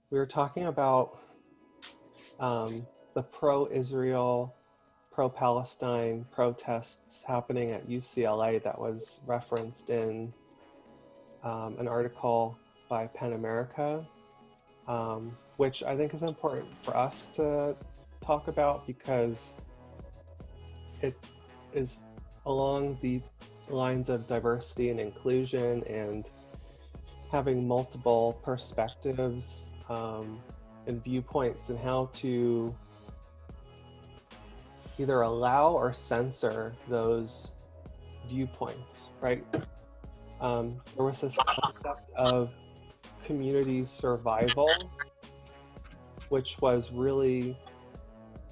we were talking about the pro-Israel, pro-Palestine protests happening at UCLA that was referenced in an article by PEN America, which I think is important for us to talk about because it is along the lines of diversity and inclusion and having multiple perspectives and viewpoints and how to either allow or censor those viewpoints, right? There was this concept of community survival, which was really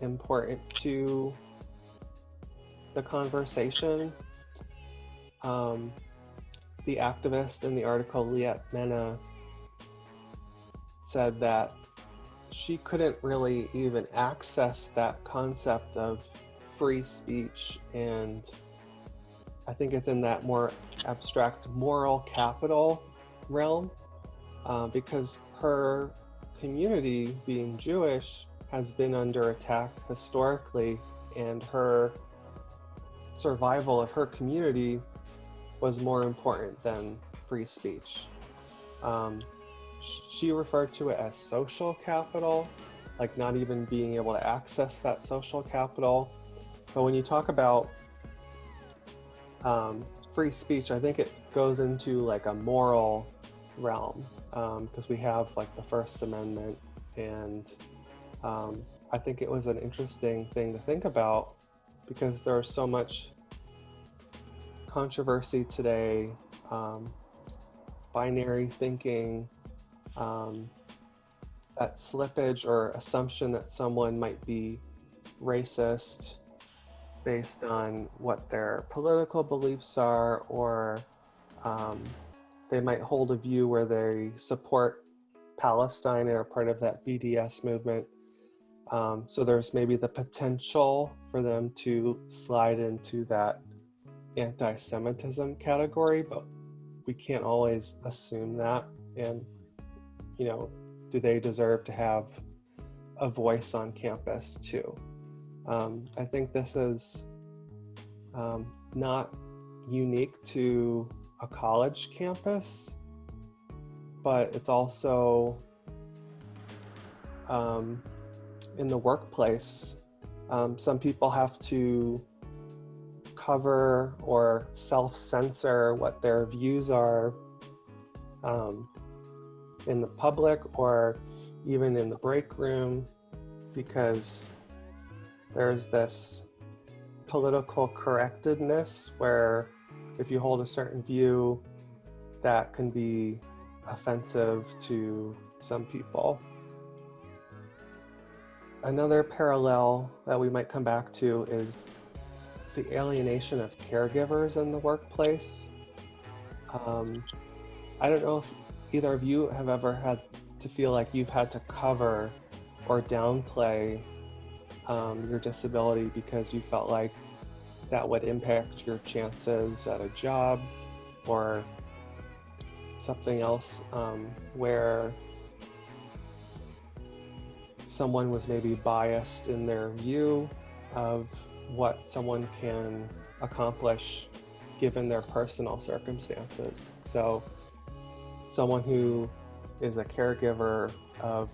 important to the conversation. The activist in the article, Liat Mena, said that she couldn't really even access that concept of free speech, and I think it's in that more abstract moral capital realm, because her community, being Jewish, has been under attack historically, and her survival of her community was more important than free speech. She referred to it as social capital, like not even being able to access that social capital. But when you talk about free speech, I think it goes into like a moral realm, because we have like the First Amendment, and I think it was an interesting thing to think about because there's so much controversy today, binary thinking, that slippage or assumption that someone might be racist based on what their political beliefs are, or they might hold a view where they support Palestine and are part of that BDS movement. So there's maybe the potential for them to slide into that anti-Semitism category, but we can't always assume that. And, you know, do they deserve to have a voice on campus too? I think this is not unique to a college campus, but it's also in the workplace. Some people have to cover or self-censor what their views are in the public or even in the break room, because there's this political correctedness where if you hold a certain view, that can be offensive to some people. Another parallel that we might come back to is the alienation of caregivers in the workplace. I don't know if either of you have ever had to feel like you've had to cover or downplay your disability because you felt like that would impact your chances at a job or something else, where someone was maybe biased in their view of what someone can accomplish given their personal circumstances. So someone who is a caregiver of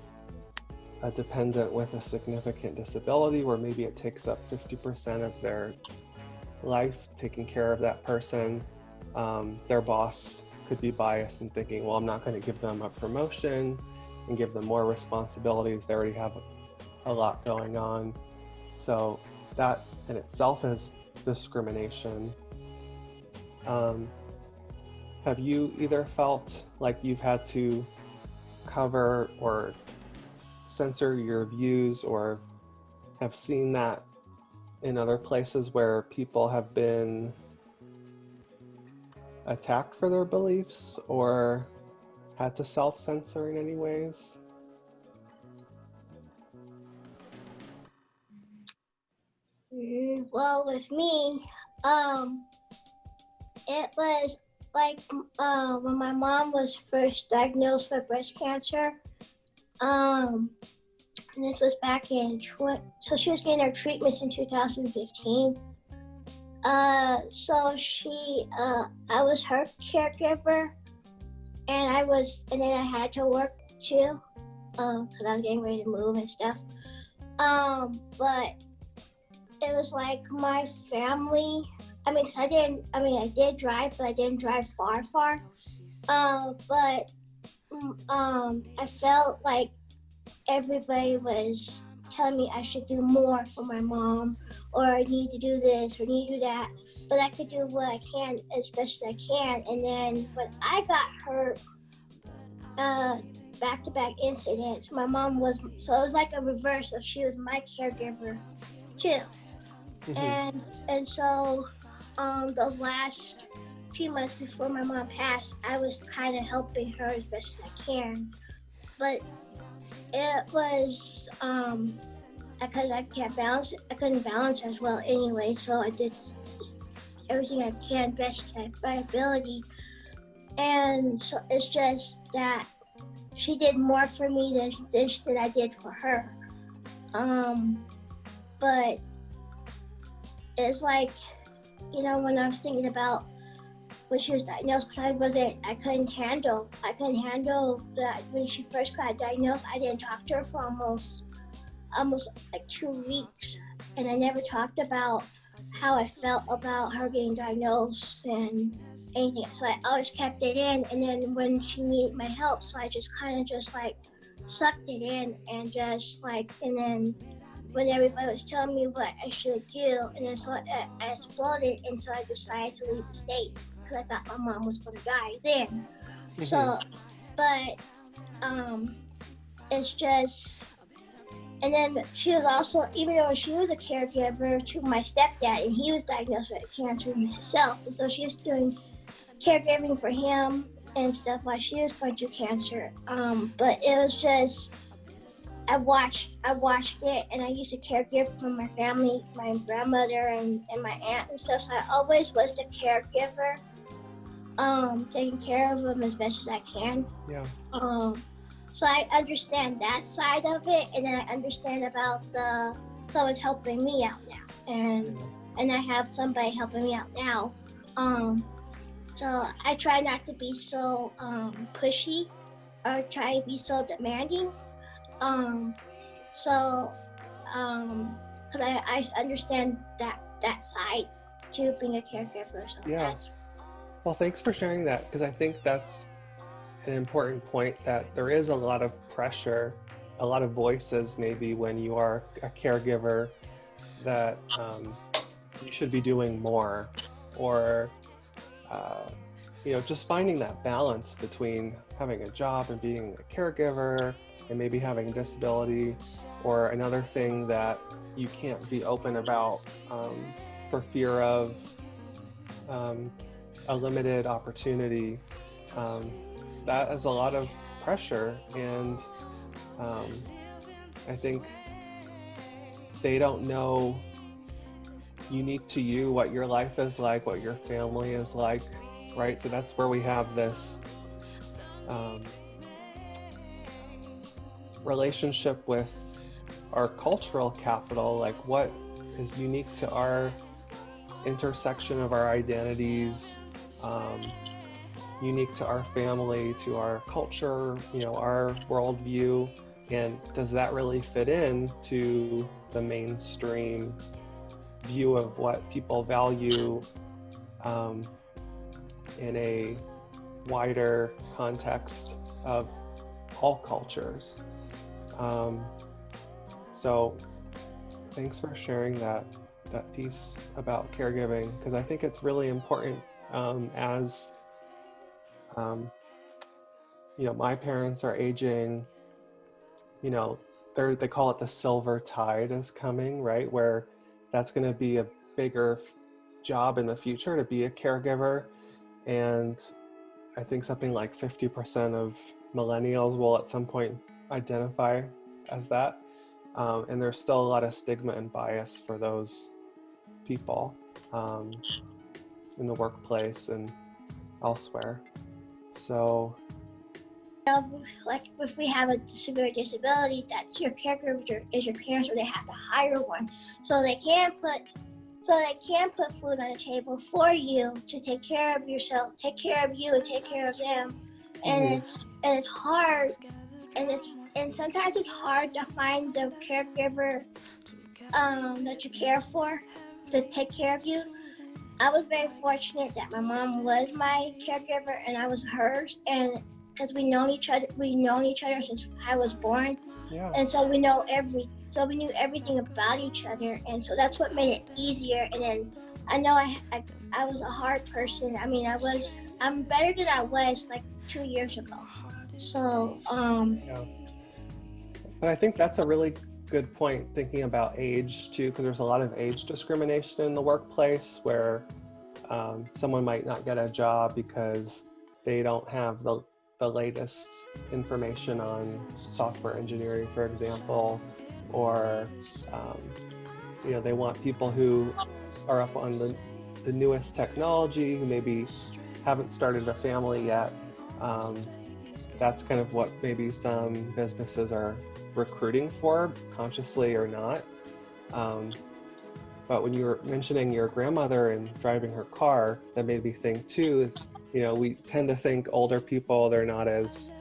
a dependent with a significant disability, where maybe it takes up 50% of their life taking care of that person, their boss could be biased in thinking, well, I'm not going to give them a promotion and give them more responsibilities. They already have a lot going on. So that in itself is discrimination. Have you either felt like you've had to cover or censor your views, or have seen that in other places where people have been attacked for their beliefs or had to self-censor in any ways? Well, with me, it was like when my mom was first diagnosed with breast cancer. And this was back in so she was getting her treatments in 2015. So I was her caregiver, and then I had to work too, because I was getting ready to move and stuff. But it was like my family. I mean, I did drive, but I didn't drive far. But I felt like everybody was telling me I should do more for my mom, or I need to do this, or need to do that. But I could do what I can as best as I can. And then when I got hurt, back-to-back incidents, my mom was, so it was like a reverse. So she was my caregiver too. Mm-hmm. And so those last few months before my mom passed, I was kind of helping her as best as I can. But it was I couldn't balance as well anyway, so I did everything I can best at my ability. And so it's just that she did more for me than I did for her. But it's like, when I was thinking about when she was diagnosed, because I couldn't handle that. When she first got diagnosed, I didn't talk to her for almost like 2 weeks, and I never talked about how I felt about her getting diagnosed and anything. So I always kept it in, and then when she needed my help, so I just kind of just like sucked it in, and just like, and then when everybody was telling me what I should do, and then so I exploded, and so I decided to leave the state because I thought my mom was going to die then. Mm-hmm. So, but it's just, and then she was also, even though she was a caregiver to my stepdad, and he was diagnosed with cancer himself, and so she was doing caregiving for him and stuff while she was going through cancer. But it was just, I watched it, and I used to caregive for my family, my grandmother and my aunt and stuff. So I always was the caregiver, taking care of them as best as I can. Yeah. So I understand that side of it, and then I understand about someone's helping me out now, and I have somebody helping me out now. So I try not to be so pushy or try to be so demanding. Because I understand that side to being a caregiver. So Yeah. Well, thanks for sharing that, because I think that's an important point, that there is a lot of pressure, a lot of voices maybe when you are a caregiver that you should be doing more, or just finding that balance between having a job and being a caregiver, and maybe having a disability or another thing that you can't be open about for fear of a limited opportunity. That is a lot of pressure, and I think they don't know unique to you what your life is like, what your family is like, right? So that's where we have this relationship with our cultural capital, like what is unique to our intersection of our identities, unique to our family, to our culture, our worldview, and does that really fit in to the mainstream view of what people value in a wider context of all cultures? So thanks for sharing that piece about caregiving, because I think it's really important as my parents are aging. They call it the silver tide is coming, right? Where that's going to be a bigger job in the future to be a caregiver. And I think something like 50% of millennials will at some point identify as that. And there's still a lot of stigma and bias for those people in the workplace and elsewhere. So Like if we have a severe disability, that's your caregiver is your parents, or they have to hire one, so they can put food on the table for you to take care of yourself, take care of you, and take care of them. And it's hard, and sometimes it's hard to find the caregiver that you care for to take care of you. I was very fortunate that my mom was my caregiver and I was hers, and because we knew each other since I was born. Yeah. And so we knew everything about each other, and so that's what made it easier. And then I know I was a hard person. I mean, I'm better than I was like 2 years ago. So Yeah. But I think that's a really good point, thinking about age too, because there's a lot of age discrimination in the workplace where someone might not get a job because they don't have the latest information on software engineering, for example, or they want people who are up on the newest technology, who maybe haven't started a family yet. That's kind of what maybe some businesses are recruiting for, consciously or not. But when you were mentioning your grandmother and driving her car, that made me think too, is, we tend to think older people, they're not as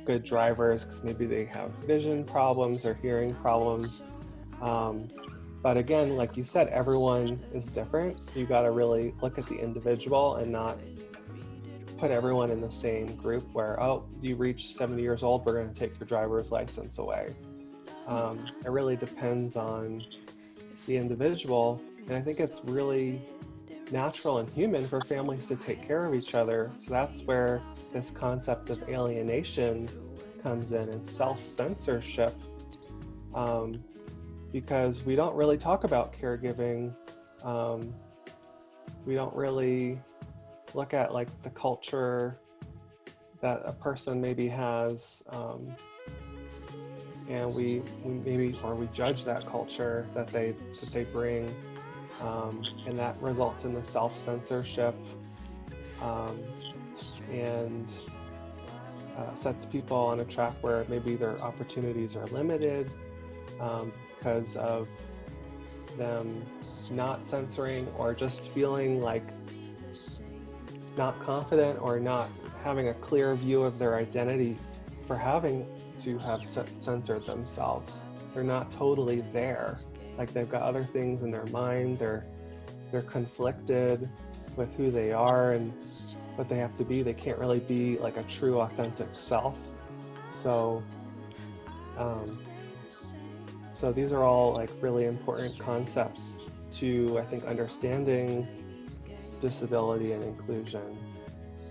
good drivers because maybe they have vision problems or hearing problems. But again, like you said, everyone is different. You got to really look at the individual and not put everyone in the same group where, oh, you reach 70 years old, we're going to take your driver's license away. It really depends on the individual. And I think it's really natural and human for families to take care of each other. So that's where this concept of alienation comes in, and self-censorship, because we don't really talk about caregiving. We don't really look at like the culture that a person maybe has, and we judge that culture that they bring, and that results in the self-censorship, and sets people on a track where maybe their opportunities are limited because of them not censoring, or just feeling like not confident or not having a clear view of their identity for having to have censored themselves. They're not totally there. Like they've got other things in their mind. They're conflicted with who they are and what they have to be. They can't really be like a true, authentic self. So these are all like really important concepts to, I think, understanding disability and inclusion.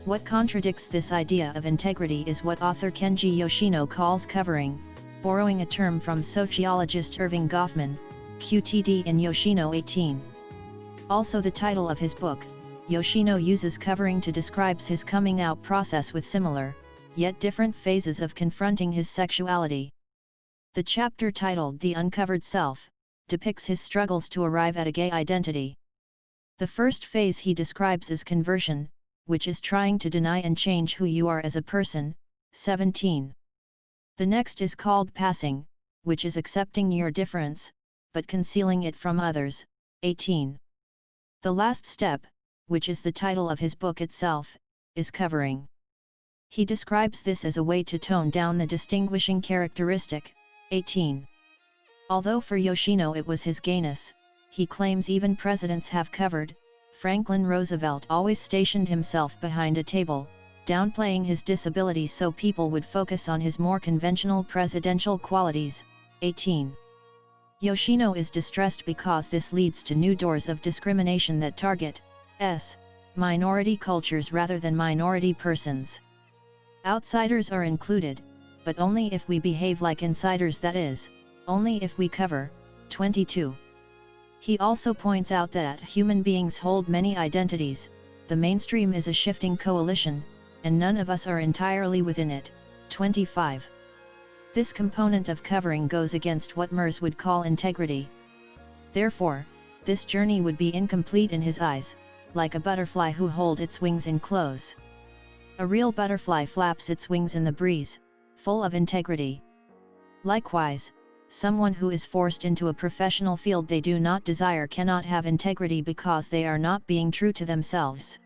What contradicts this idea of integrity is what author Kenji Yoshino calls covering, borrowing a term from sociologist Irving Goffman, QTD in Yoshino 18. Also the title of his book, Yoshino uses covering to describe his coming out process with similar, yet different phases of confronting his sexuality. The chapter titled The Uncovered Self depicts his struggles to arrive at a gay identity. The first phase he describes is conversion, which is trying to deny and change who you are as a person, 17. The next is called passing, which is accepting your difference, but concealing it from others, 18. The last step, which is the title of his book itself, is covering. He describes this as a way to tone down the distinguishing characteristic, 18. Although for Yoshino it was his gayness, he claims even presidents have covered. Franklin Roosevelt always stationed himself behind a table, downplaying his disability so people would focus on his more conventional presidential qualities, 18. Yoshino is distressed because this leads to new doors of discrimination that target minority cultures rather than minority persons. Outsiders are included, but only if we behave like insiders, that is, only if we cover, 22. He also points out that human beings hold many identities, the mainstream is a shifting coalition, and none of us are entirely within it, 25. This component of covering goes against what Merz would call integrity. Therefore, this journey would be incomplete in his eyes, like a butterfly who holds its wings in close. A real butterfly flaps its wings in the breeze, full of integrity. Likewise, someone who is forced into a professional field they do not desire cannot have integrity because they are not being true to themselves.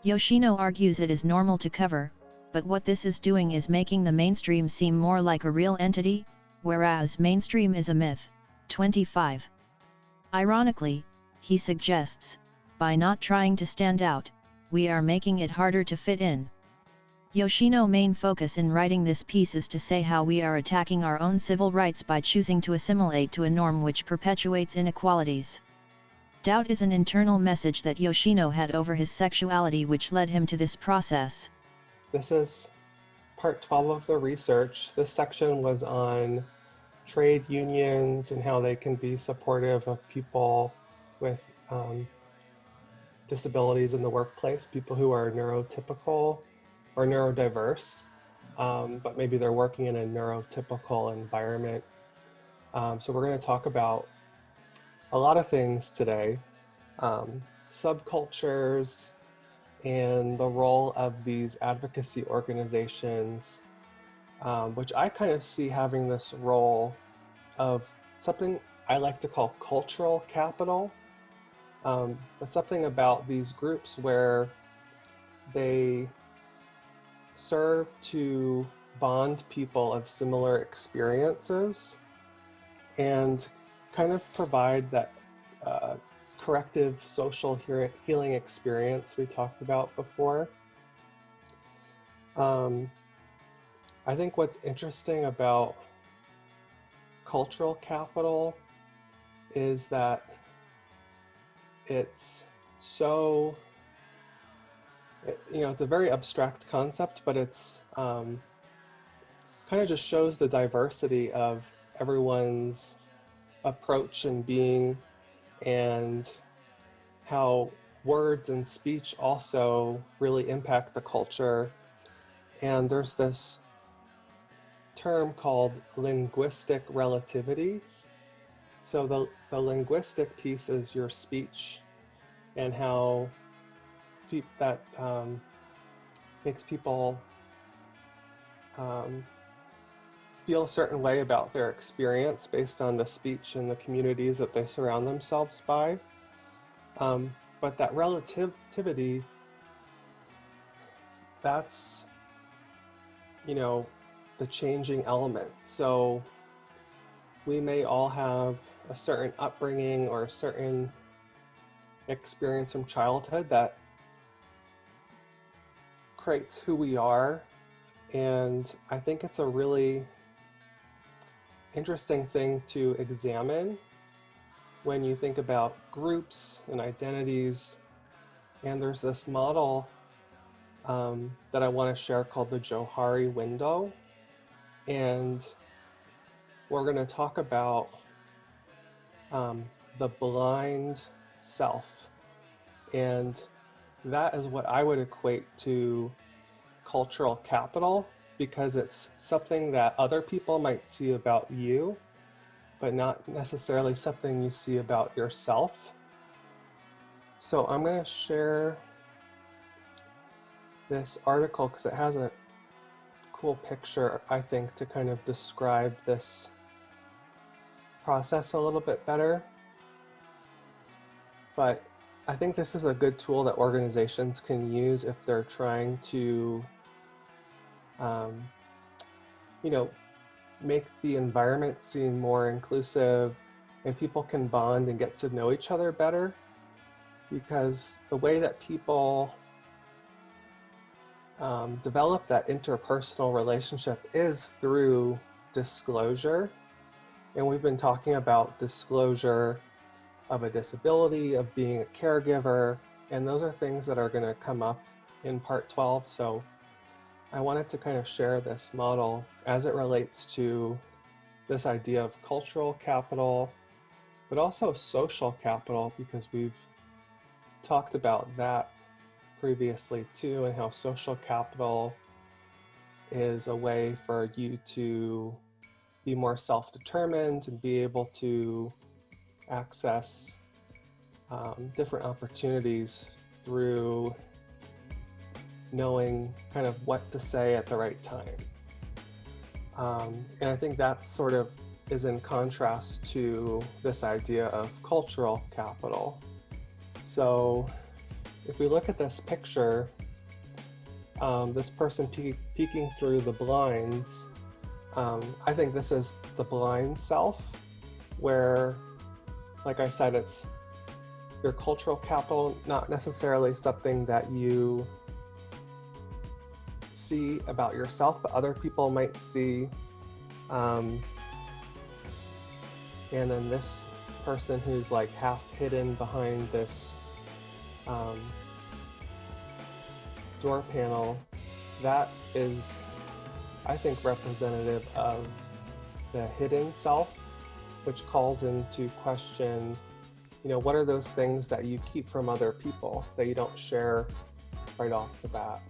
Yoshino argues it is normal to cover, but what this is doing is making the mainstream seem more like a real entity, whereas mainstream is a myth. 25. Ironically, he suggests, by not trying to stand out, we are making it harder to fit in. Yoshino's main focus in writing this piece is to say how we are attacking our own civil rights by choosing to assimilate to a norm which perpetuates inequalities. Doubt is an internal message that Yoshino had over his sexuality which led him to this process. This is part 12 of the research. This section was on trade unions and how they can be supportive of people with disabilities in the workplace, people who are neurotypical or neurodiverse, but maybe they're working in a neurotypical environment. So we're going to talk about a lot of things today, subcultures and the role of these advocacy organizations, which I kind of see having this role of something I like to call cultural capital, but something about these groups where they serve to bond people of similar experiences and kind of provide that corrective social healing experience we talked about before. I think what's interesting about cultural capital is that it's so, it's a very abstract concept, but it's kind of just shows the diversity of everyone's approach and being, and how words and speech also really impact the culture. And there's this term called linguistic relativity. So the linguistic piece is your speech and how that makes people feel a certain way about their experience based on the speech and the communities that they surround themselves by. But that relativity, that's, the changing element. So we may all have a certain upbringing or a certain experience from childhood that creates who we are. And I think it's a really interesting thing to examine when you think about groups and identities. And there's this model that I want to share called the Johari window. And we're going to talk about the blind self. And that is what I would equate to cultural capital, because it's something that other people might see about you, but not necessarily something you see about yourself. So I'm going to share this article because it has a cool picture, I think, to kind of describe this process a little bit better. But I think this is a good tool that organizations can use if they're trying to make the environment seem more inclusive and people can bond and get to know each other better. Because the way that people develop that interpersonal relationship is through disclosure. And we've been talking about disclosure of a disability, of being a caregiver, and those are things that are going to come up in part 12. So I wanted to kind of share this model as it relates to this idea of cultural capital, but also social capital, because we've talked about that previously too, and how social capital is a way for you to be more self-determined and be able to access different opportunities through knowing kind of what to say at the right time. And I think that sort of is in contrast to this idea of cultural capital. So if we look at this picture, this person peeking through the blinds, I think this is the blind self, where, like I said, it's your cultural capital, not necessarily something that you see about yourself, but other people might see. And then this person who's like half hidden behind this door panel, that is, I think, representative of the hidden self, which calls into question, what are those things that you keep from other people that you don't share right off the bat?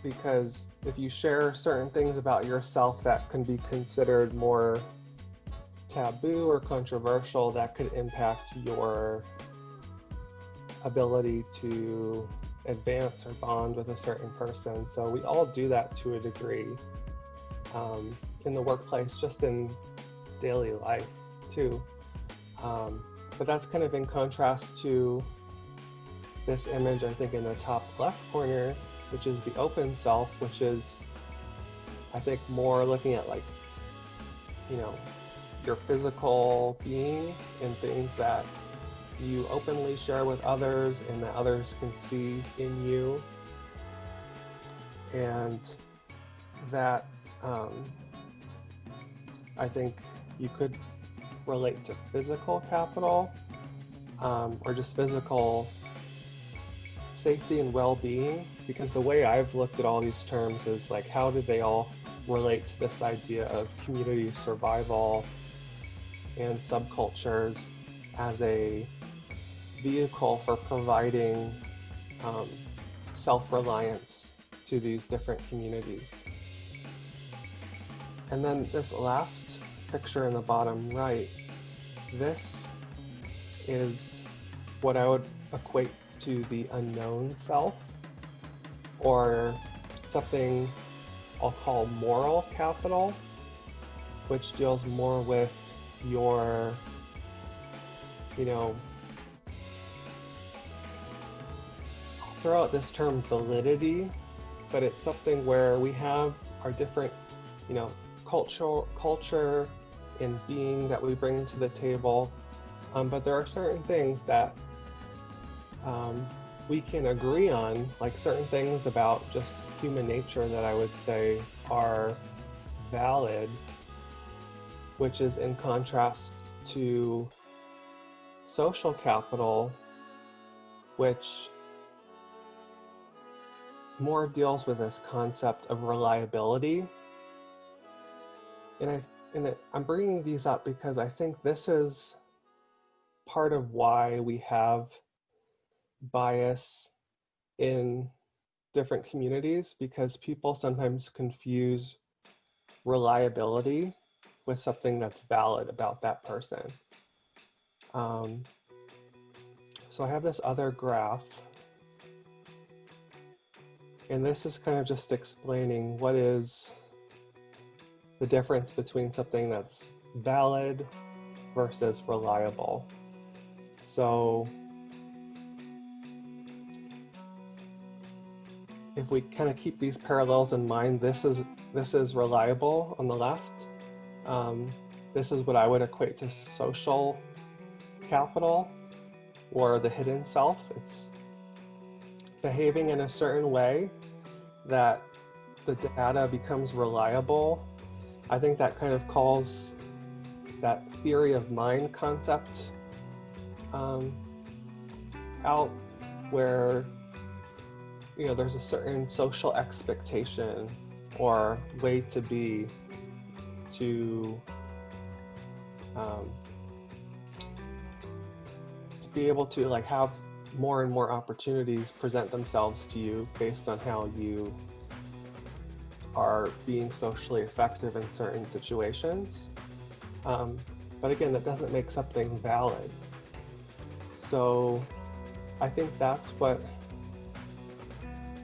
Because if you share certain things about yourself that can be considered more taboo or controversial, that could impact your ability to advance or bond with a certain person. So we all do that to a degree, in the workplace, just in daily life too. But that's kind of in contrast to this image, I think, in the top left corner, which is the open self, which is, I think, more looking at like, your physical being and things that you openly share with others and that others can see in you. And that, I think you could relate to physical capital, or just physical safety and well-being, because the way I've looked at all these terms is like, how do they all relate to this idea of community survival and subcultures as a vehicle for providing self-reliance to these different communities. And then this last picture in the bottom right, this is what I would equate to the unknown self, or something I'll call moral capital, which deals more with your, I'll throw out this term validity, but it's something where we have our different, culture and being that we bring to the table, but there are certain things that we can agree on, like certain things about just human nature that I would say are valid, which is in contrast to social capital, which more deals with this concept of reliability. I'm bringing these up because I think this is part of why we have bias in different communities, because people sometimes confuse reliability with something that's valid about that person. So I have this other graph, and this is kind of just explaining what is the difference between something that's valid versus reliable. So if we kind of keep these parallels in mind, this is reliable on the left. This is what I would equate to social capital, or the hidden self. It's behaving in a certain way that the data becomes reliable. I think that kind of calls that theory of mind concept out, where there's a certain social expectation or way to be able to like have more and more opportunities present themselves to you based on how you are being socially effective in certain situations. But again, that doesn't make something valid. So I think that's what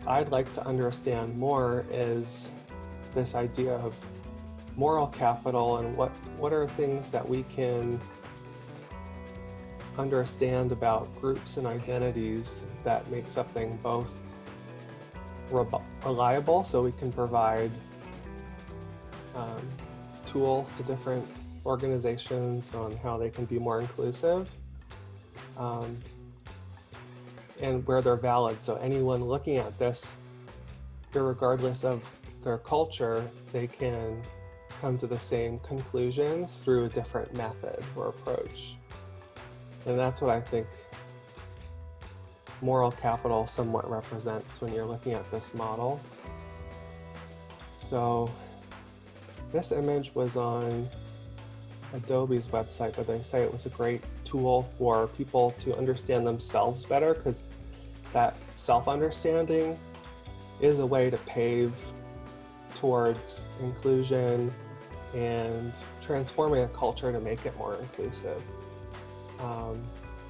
I'd like to understand more, is this idea of moral capital, and what are things that we can understand about groups and identities that make something both reliable, so we can provide tools to different organizations on how they can be more inclusive, and where they're valid. So anyone looking at this, regardless of their culture, they can come to the same conclusions through a different method or approach. And that's what I think moral capital somewhat represents when you're looking at this model. So this image was on Adobe's website, but they say it was a great tool for people to understand themselves better, because that self-understanding is a way to pave towards inclusion and transforming a culture to make it more inclusive.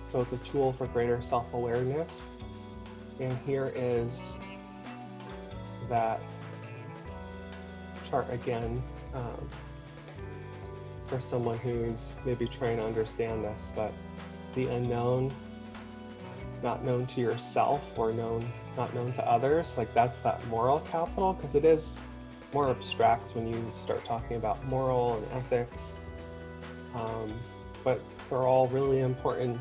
So it's a tool for greater self-awareness. And here is that chart again, for someone who's maybe trying to understand this, but the unknown, not known to yourself or not known to others, like that's that moral capital, because it is more abstract when you start talking about moral and ethics, but they're all really important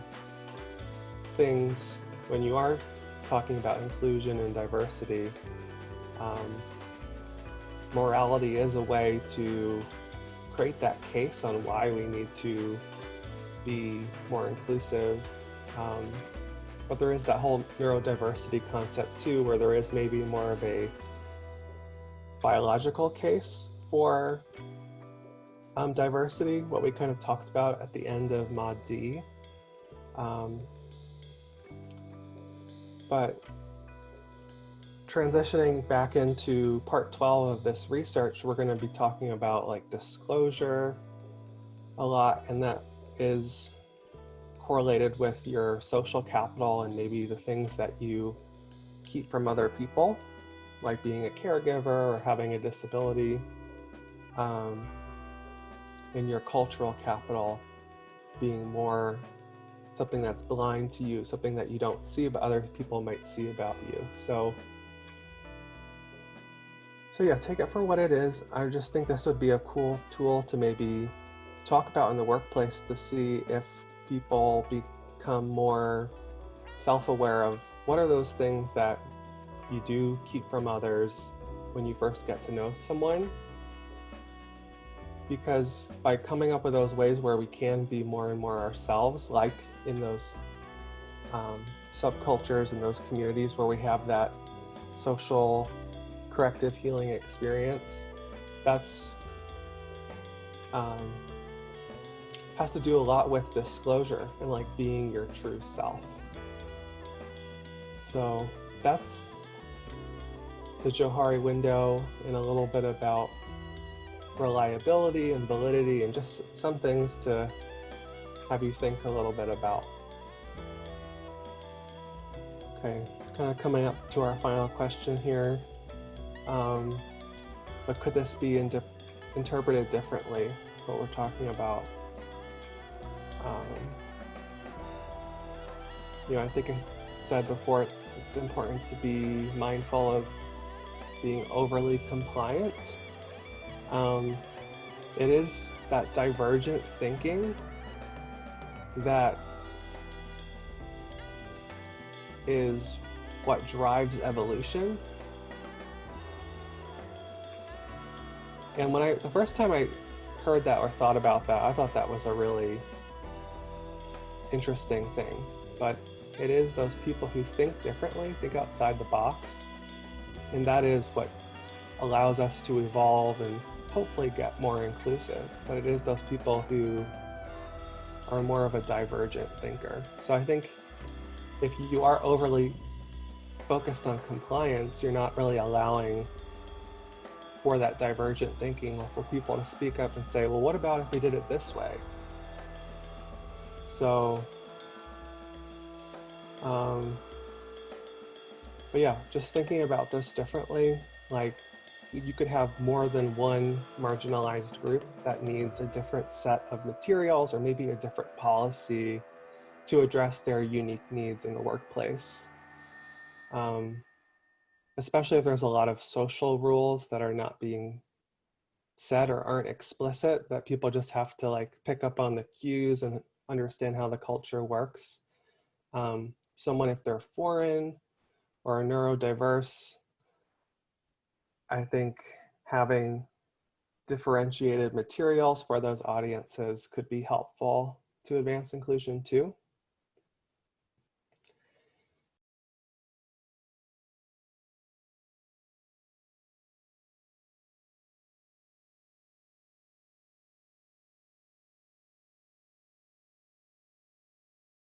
things when you are talking about inclusion and diversity. Morality is a way to create that case on why we need to be more inclusive, but there is that whole neurodiversity concept too, where there is maybe more of a biological case for diversity, what we kind of talked about at the end of Mod D. But transitioning back into part 12 of this research, we're going to be talking about like disclosure a lot, and that is correlated with your social capital and maybe the things that you keep from other people, like being a caregiver or having a disability, and your cultural capital being more something that's blind to you, something that you don't see but other people might see about you. So yeah, take it for what it is. I just think this would be a cool tool to maybe talk about in the workplace, to see if people become more self-aware of what are those things that you do keep from others when you first get to know someone. Because by coming up with those ways where we can be more and more ourselves, like in those subcultures and those communities where we have that social corrective healing experience, that's has to do a lot with disclosure and like being your true self. So that's the Johari window, and a little bit about reliability and validity, and just some things to have you think a little bit about. Okay, kind of coming up to our final question here. But could this be interpreted differently, what we're talking about? I think I said before, it's important to be mindful of being overly compliant. It is that divergent thinking that is what drives evolution. And the first time I heard that or thought about that, I thought that was a really interesting thing. But it is those people who think differently, think outside the box, and that is what allows us to evolve and hopefully get more inclusive. But it is those people who are more of a divergent thinker. So I think if you are overly focused on compliance, you're not really allowing for that divergent thinking, or for people to speak up and say, well, what about if we did it this way? So Um, but yeah, just thinking about this differently, like you could have more than one marginalized group that needs a different set of materials or maybe a different policy to address their unique needs in the workplace. Um, Especially if there's a lot of social rules that are not being said or aren't explicit, that people just have to like pick up on the cues and understand how the culture works. Someone, if they're foreign or neurodiverse, I think having differentiated materials for those audiences could be helpful to advance inclusion too.